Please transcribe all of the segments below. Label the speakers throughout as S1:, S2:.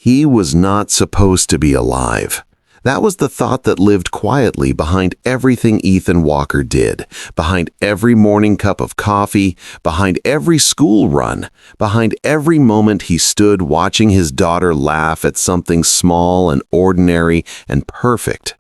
S1: He was not supposed to be alive. That was the thought that lived quietly behind everything Ethan Walker did, behind every morning cup of coffee, behind every school run, behind every moment he stood watching his daughter laugh at something small and ordinary and perfect.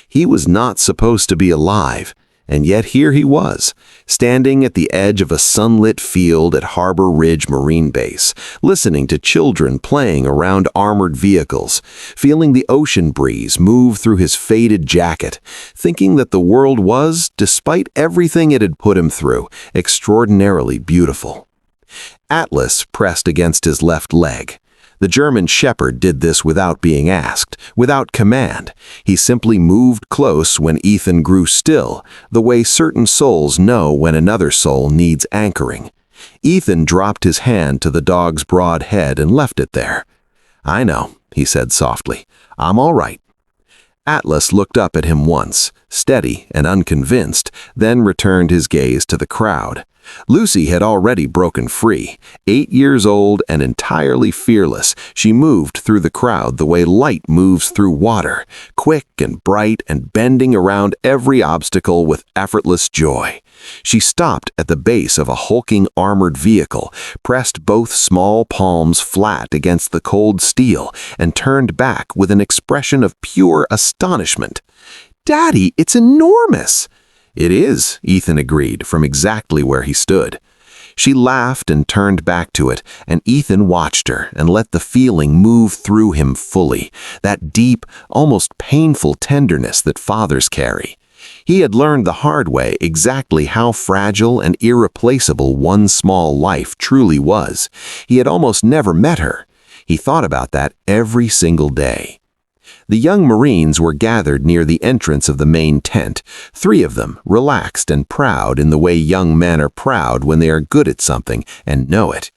S1: He was not supposed to be alive, and yet here he was, standing at the edge of a sunlit field at Harbor Ridge Marine Base, listening to children playing around armored vehicles, feeling the ocean breeze move through his faded jacket, thinking that the world was, despite everything it had put him through, extraordinarily beautiful. Atlas pressed against his left leg. The German shepherd did this without being asked, without command. He simply moved close when Ethan grew still, the way certain souls know when another soul needs anchoring. Ethan dropped his hand to the dog's broad head and left it there. "I know," he said softly. "I'm all right." Atlas looked up at him once, steady and unconvinced, then returned his gaze to the crowd. Lucy had already broken free. 8 years old and entirely fearless, she moved through the crowd the way light moves through water, quick and bright and bending around every obstacle with effortless joy. She stopped at the base of a hulking armored vehicle, pressed both small palms flat against the cold steel, and turned back with an expression of pure astonishment. "Daddy, it's enormous!" "It is," Ethan agreed from exactly where he stood. She laughed and turned back to it, and Ethan watched her and let the feeling move through him fully, that deep, almost painful tenderness that fathers carry. He had learned the hard way exactly how fragile and irreplaceable one small life truly was. He had almost never met her. He thought about that every single day. The young Marines were gathered near the entrance of the main tent, 3 of them, relaxed and proud in the way young men are proud when they are good at something and know it.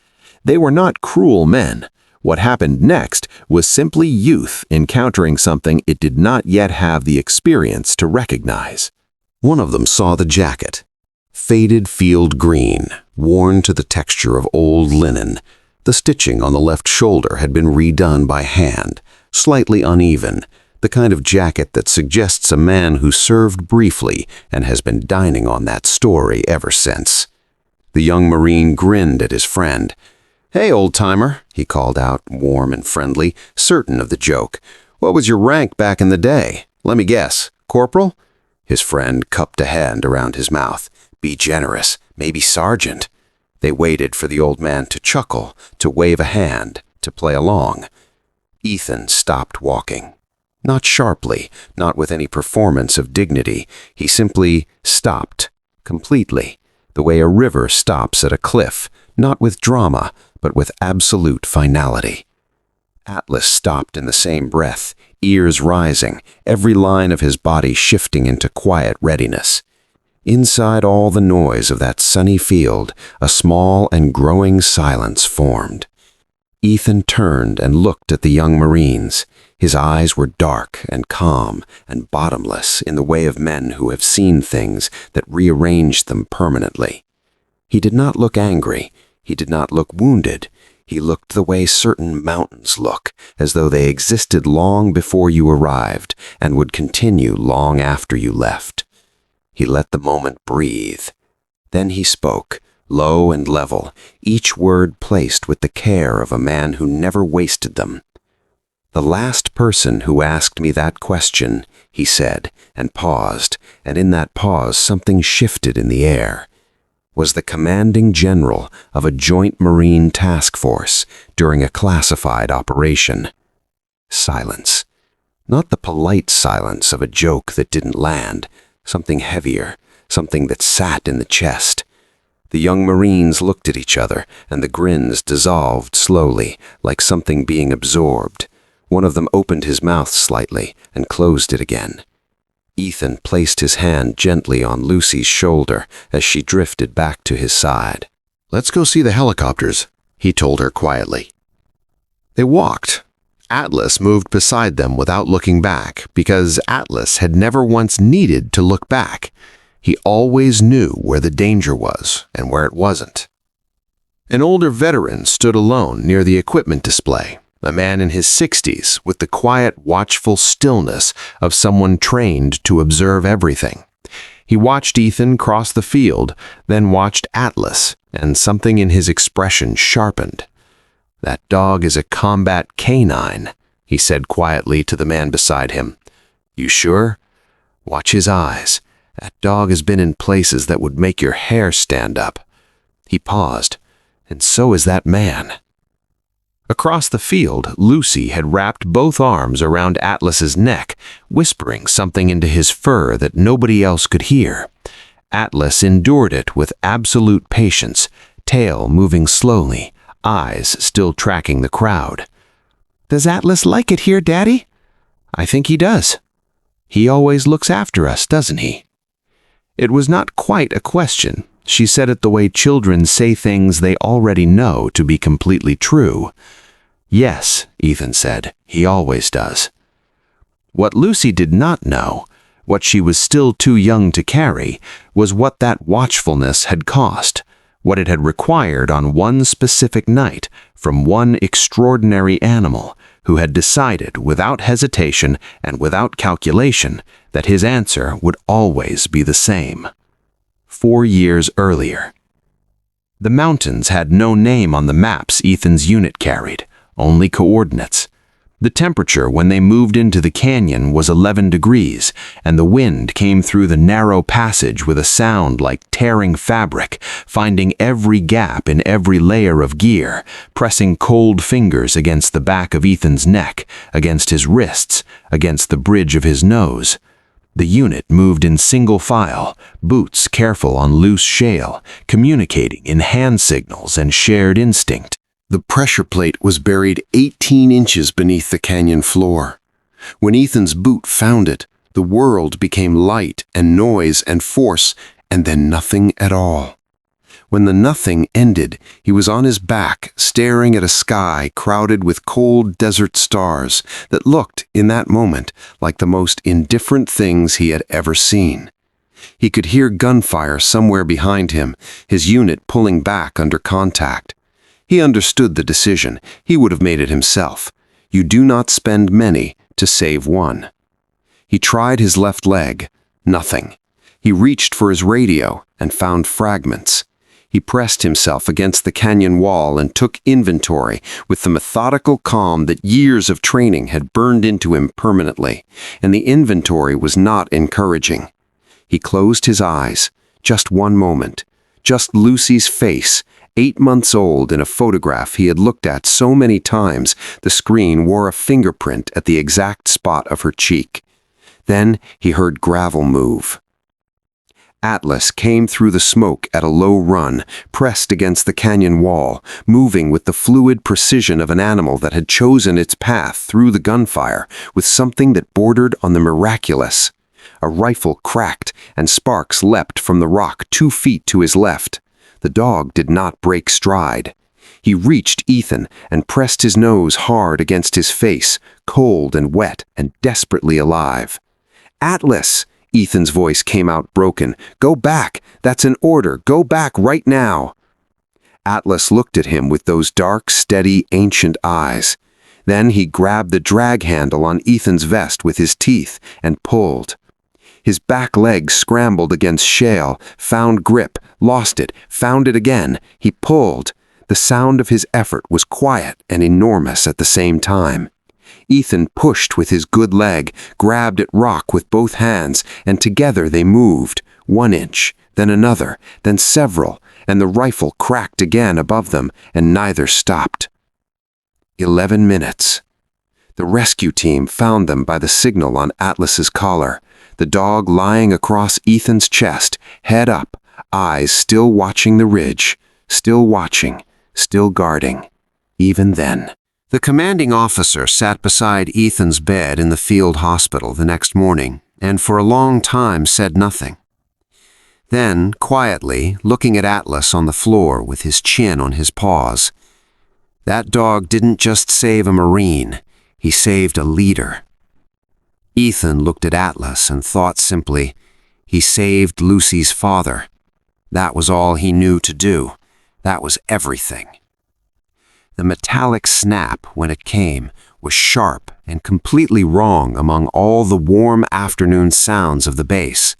S1: They were not cruel men. What happened next was simply youth encountering something it did not yet have the experience to recognize. One of them saw the jacket. Faded field green, worn to the texture of old linen. The stitching on the left shoulder had been redone by hand, slightly uneven, the kind of jacket that suggests a man who served briefly and has been dining on that story ever since. The young Marine grinned at his friend. "Hey, old-timer," he called out, warm and friendly, certain of the joke. "What was your rank back in the day? Let me guess, corporal?" His friend cupped a hand around his mouth. "Be generous, maybe sergeant." They waited for the old man to chuckle, to wave a hand, to play along. Ethan stopped walking. Not sharply, not with any performance of dignity. He simply stopped, completely, the way a river stops at a cliff, not with drama, but with absolute finality. Atlas stopped in the same breath, ears rising, every line of his body shifting into quiet readiness. Inside all the noise of that sunny field, a small and growing silence formed. Ethan turned and looked at the young Marines. His eyes were dark and calm and bottomless in the way of men who have seen things that rearranged them permanently. He did not look angry. He did not look wounded. He looked the way certain mountains look, as though they existed long before you arrived and would continue long after you left. He let the moment breathe. Then he spoke, low and level, each word placed with the care of a man who never wasted them. "The last person who asked me that question," he said, and paused, and in that pause something shifted in the air, was the commanding general of a joint Marine task force during a classified operation. Silence. Not the polite silence of a joke that didn't land, something heavier, something that sat in the chest. The young Marines looked at each other, and the grins dissolved slowly, like something being absorbed. One of them opened his mouth slightly and closed it again. Ethan placed his hand gently on Lucy's shoulder as she drifted back to his side. "Let's go see the helicopters," he told her quietly. They walked. Atlas moved beside them without looking back, because Atlas had never once needed to look back. He always knew where the danger was and where it wasn't. An older veteran stood alone near the equipment display. a man in his 60s with the quiet, watchful stillness of someone trained to observe everything. He watched Ethan cross the field, then watched Atlas, and something in his expression sharpened. "That dog is a combat canine," he said quietly to the man beside him. "You sure? Watch his eyes. That dog has been in places that would make your hair stand up." He paused, and so is that man. Across the field, Lucy had wrapped both arms around Atlas's neck, whispering something into his fur that nobody else could hear. Atlas endured it with absolute patience, tail moving slowly, eyes still tracking the crowd. "Does Atlas like it here, Daddy?" "I think he does. He always looks after us, doesn't he?" It was not quite a question. She said it the way children say things they already know to be completely true. "Yes," Ethan said, "he always does." What Lucy did not know, what she was still too young to carry, was what that watchfulness had cost, what it had required on one specific night from one extraordinary animal who had decided without hesitation and without calculation that his answer would always be the same. 4 years earlier. The mountains had no name on the maps Ethan's unit carried, only coordinates. The temperature when they moved into the canyon was 11 degrees, and the wind came through the narrow passage with a sound like tearing fabric, finding every gap in every layer of gear, pressing cold fingers against the back of Ethan's neck, against his wrists, against the bridge of his nose. The unit moved in single file, boots careful on loose shale, communicating in hand signals and shared instinct. The pressure plate was buried 18 inches beneath the canyon floor. When Ethan's boot found it, the world became light and noise and force, and then nothing at all. When the nothing ended, he was on his back, staring at a sky crowded with cold desert stars that looked, in that moment, like the most indifferent things he had ever seen. He could hear gunfire somewhere behind him, his unit pulling back under contact. He understood the decision. He would have made it himself. You do not spend many to save one. He tried his left leg. Nothing. He reached for his radio and found fragments. He pressed himself against the canyon wall and took inventory with the methodical calm that years of training had burned into him permanently, and the inventory was not encouraging. He closed his eyes. Just one moment. Just Lucy's face, 8 months old in a photograph he had looked at so many times the screen wore a fingerprint at the exact spot of her cheek. Then he heard gravel move. Atlas came through the smoke at a low run, pressed against the canyon wall, moving with the fluid precision of an animal that had chosen its path through the gunfire with something that bordered on the miraculous. A rifle cracked, and sparks leapt from the rock 2 feet to his left. The dog did not break stride. He reached Ethan and pressed his nose hard against his face, cold and wet and desperately alive. "Atlas!" Ethan's voice came out broken. "Go back! That's an order! Go back right now!" Atlas looked at him with those dark, steady, ancient eyes. Then he grabbed the drag handle on Ethan's vest with his teeth and pulled. His back leg scrambled against shale, found grip, lost it, found it again. He pulled. The sound of his effort was quiet and enormous at the same time. Ethan pushed with his good leg, grabbed at rock with both hands, and together they moved, 1 inch, then another, then several, and the rifle cracked again above them, and neither stopped. 11 minutes. The rescue team found them by the signal on Atlas's collar, the dog lying across Ethan's chest, head up, eyes still watching the ridge, still watching, still guarding. Even then. The commanding officer sat beside Ethan's bed in the field hospital the next morning, and for a long time said nothing. Then, quietly, looking at Atlas on the floor with his chin on his paws, "That dog didn't just save a Marine, he saved a leader." Ethan looked at Atlas and thought simply, he saved Lucy's father. That was all he knew to do. That was everything.
S2: The metallic snap, when it came, was sharp and completely wrong among all the warm afternoon sounds of the base.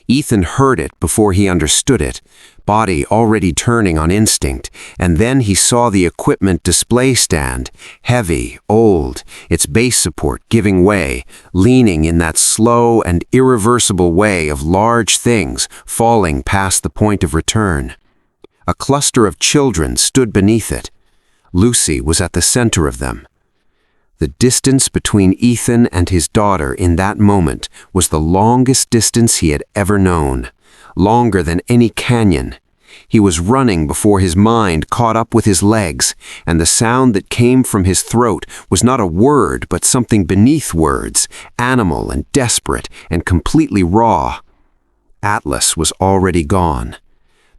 S2: Ethan heard it before he understood it, body already turning on instinct, and then he saw the equipment display stand, heavy, old, its base support giving way, leaning in that slow and irreversible way of large things falling past the point of return. A cluster of children stood beneath it. Lucy was at the center of them. The distance between Ethan and his daughter in that moment was the longest distance he had ever known, longer than any canyon. He was running before his mind caught up with his legs, and the sound that came from his throat was not a word but something beneath words, animal and desperate and completely raw. Atlas was already gone.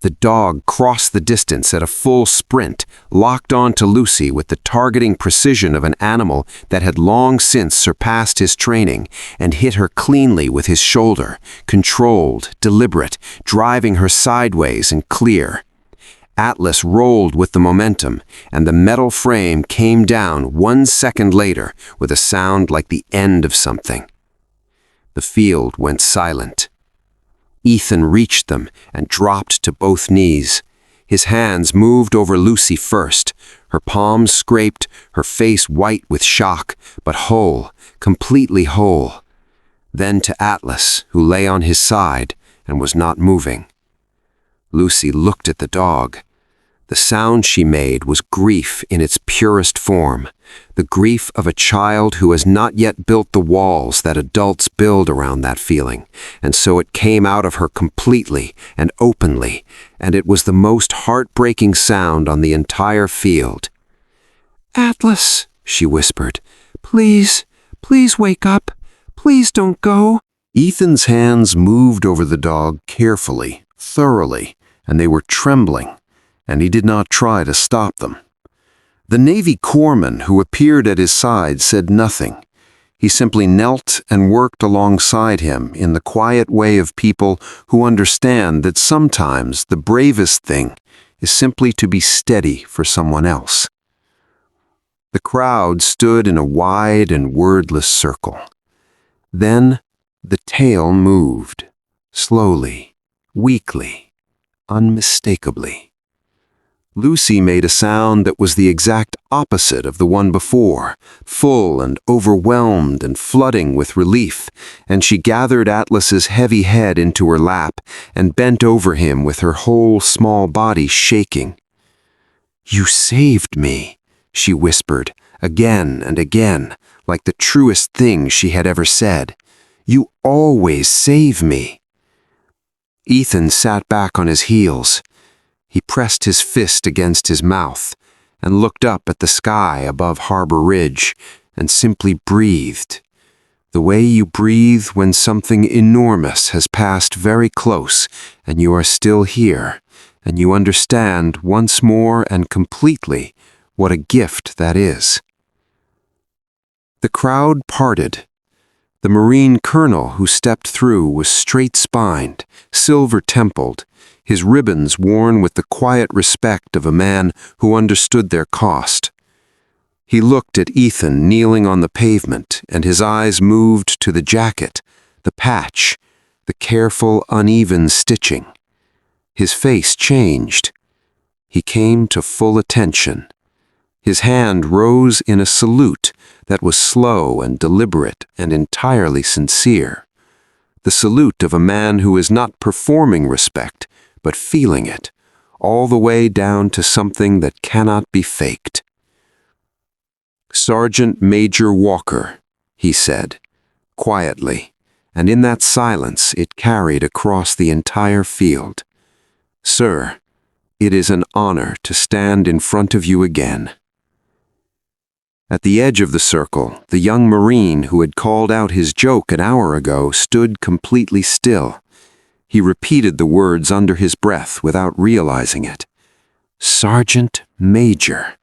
S2: The dog crossed the distance at a full sprint, locked on to Lucy with the targeting precision of an animal that had long since surpassed his training, and hit her cleanly with his shoulder, controlled, deliberate, driving her sideways and clear. Atlas rolled with the momentum, and the metal frame came down 1 second later with a sound like the end of something. The field went silent. Ethan reached them and dropped to both knees. His hands moved over Lucy first, her palms scraped, her face white with shock, but whole, completely whole. Then to Atlas, who lay on his side and was not moving. Lucy looked at the dog. The sound she made was grief in its purest form, the grief of a child who has not yet built the walls that adults build around that feeling, and so it came out of her completely and openly, and it was the most heartbreaking sound on the entire field. "Atlas," she whispered, "please, please wake up. Please don't go."
S1: Ethan's hands moved over the dog carefully, thoroughly, and they were trembling, and he did not try to stop them. The Navy corpsman who appeared at his side said nothing. He simply knelt and worked alongside him in the quiet way of people who understand that sometimes the bravest thing is simply to be steady for someone else. The crowd stood in a wide and wordless circle. Then the tail moved, slowly, weakly, unmistakably. Lucy made a sound that was the exact opposite of the one before, full and overwhelmed and flooding with relief, and she gathered Atlas's heavy head into her lap and bent over him with her whole small body shaking. "You saved me," she whispered, again and again, like the truest thing she had ever said. "You always save me." Ethan sat back on his heels. He pressed his fist against his mouth and looked up at the sky above Harbor Ridge and simply breathed. The way you breathe when something enormous has passed very close and you are still here, and you understand once more and completely what a gift that is. The crowd parted. The Marine colonel who stepped through was straight-spined, silver-templed, his ribbons worn with the quiet respect of a man who understood their cost. He looked at Ethan kneeling on the pavement, and his eyes moved to the jacket, the patch, the careful, uneven stitching. His face changed. He came to full attention. His hand rose in a salute that was slow and deliberate and entirely sincere. The salute of a man who is not performing respect, but feeling it, all the way down to something that cannot be faked. "Sergeant Major Walker," he said, quietly, and in that silence it carried across the entire field. "Sir, it is an honor to stand in front of you again." At the edge of the circle, the young Marine who had called out his joke an hour ago stood completely still. He repeated the words under his breath without realizing it. Sergeant Major.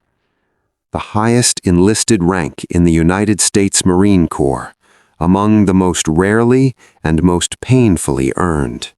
S1: The highest enlisted rank in the United States Marine Corps, among the most rarely and most painfully earned.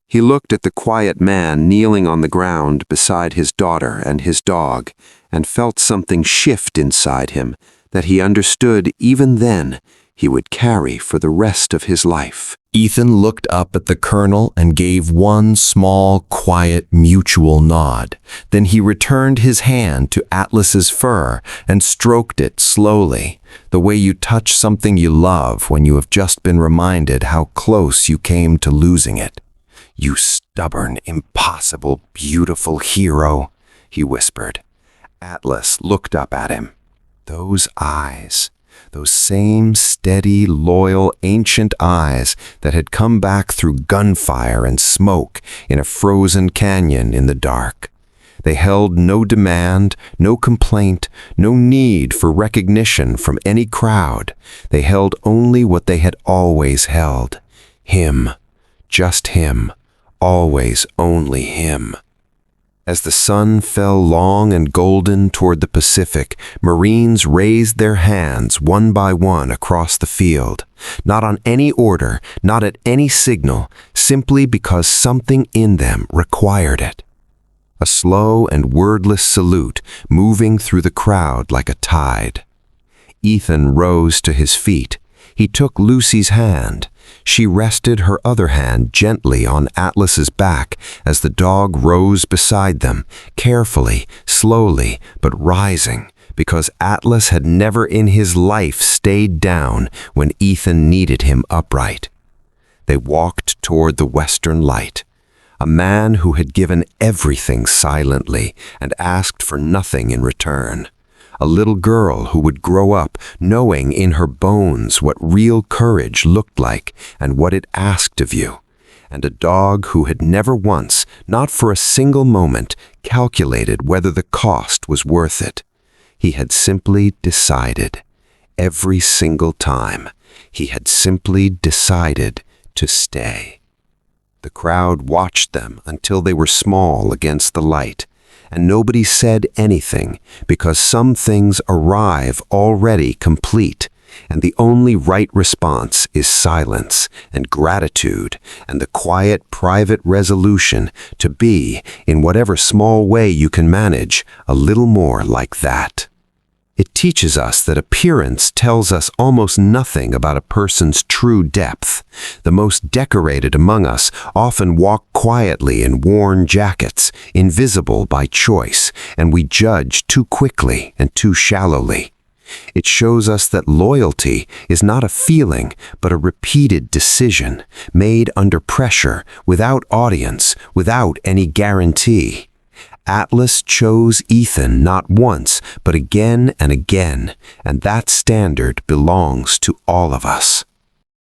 S1: He looked at the quiet man kneeling on the ground beside his daughter and his dog,
S2: and felt something shift inside him that he understood even then he would carry for the rest of his life.
S3: Ethan looked up at the colonel and gave one small, quiet, mutual nod. Then he returned his hand to Atlas's fur and stroked it slowly, the way you touch something you love when you have just been reminded how close you came to losing it. "You stubborn, impossible, beautiful hero," he whispered. Atlas looked up at him. Those eyes, those same steady, loyal, ancient eyes that had come back through gunfire and smoke in a frozen canyon in the dark. They held no demand, no complaint, no need for recognition from any crowd. They held only what they had always held. Him. Just him. Always only him. As the sun fell long and golden toward the Pacific, Marines raised their hands one by one across the field, not on any order, not at any signal, simply because something in them required it. A slow and wordless salute moving through the crowd like a tide. Ethan rose to his feet. He took Lucy's hand. She rested her other hand gently on Atlas's back as the dog rose beside them, carefully, slowly, but rising, because Atlas had never in his life stayed down when Ethan needed him upright. They walked toward the western light. A man who had given everything silently and asked for nothing in return. A little girl who would grow up knowing in her bones what real courage looked like and what it asked of you. And a dog who had never once, not for a single moment, calculated whether the cost was worth it. He had simply decided. Every single time, he had simply decided to stay. The crowd watched them until they were small against the light. And nobody said anything because some things arrive already complete, and the only right response is silence and gratitude and the quiet private resolution to be, in whatever small way you can manage, a little more like that. It teaches us that appearance tells us almost nothing about a person's true depth. The most decorated among us often walk quietly in worn jackets, invisible by choice, and we judge too quickly and too shallowly. It shows us that loyalty is not a feeling, but a repeated decision, made under pressure, without audience, without any guarantee. Atlas chose Ethan not once, but again and again, and that standard belongs to all of us.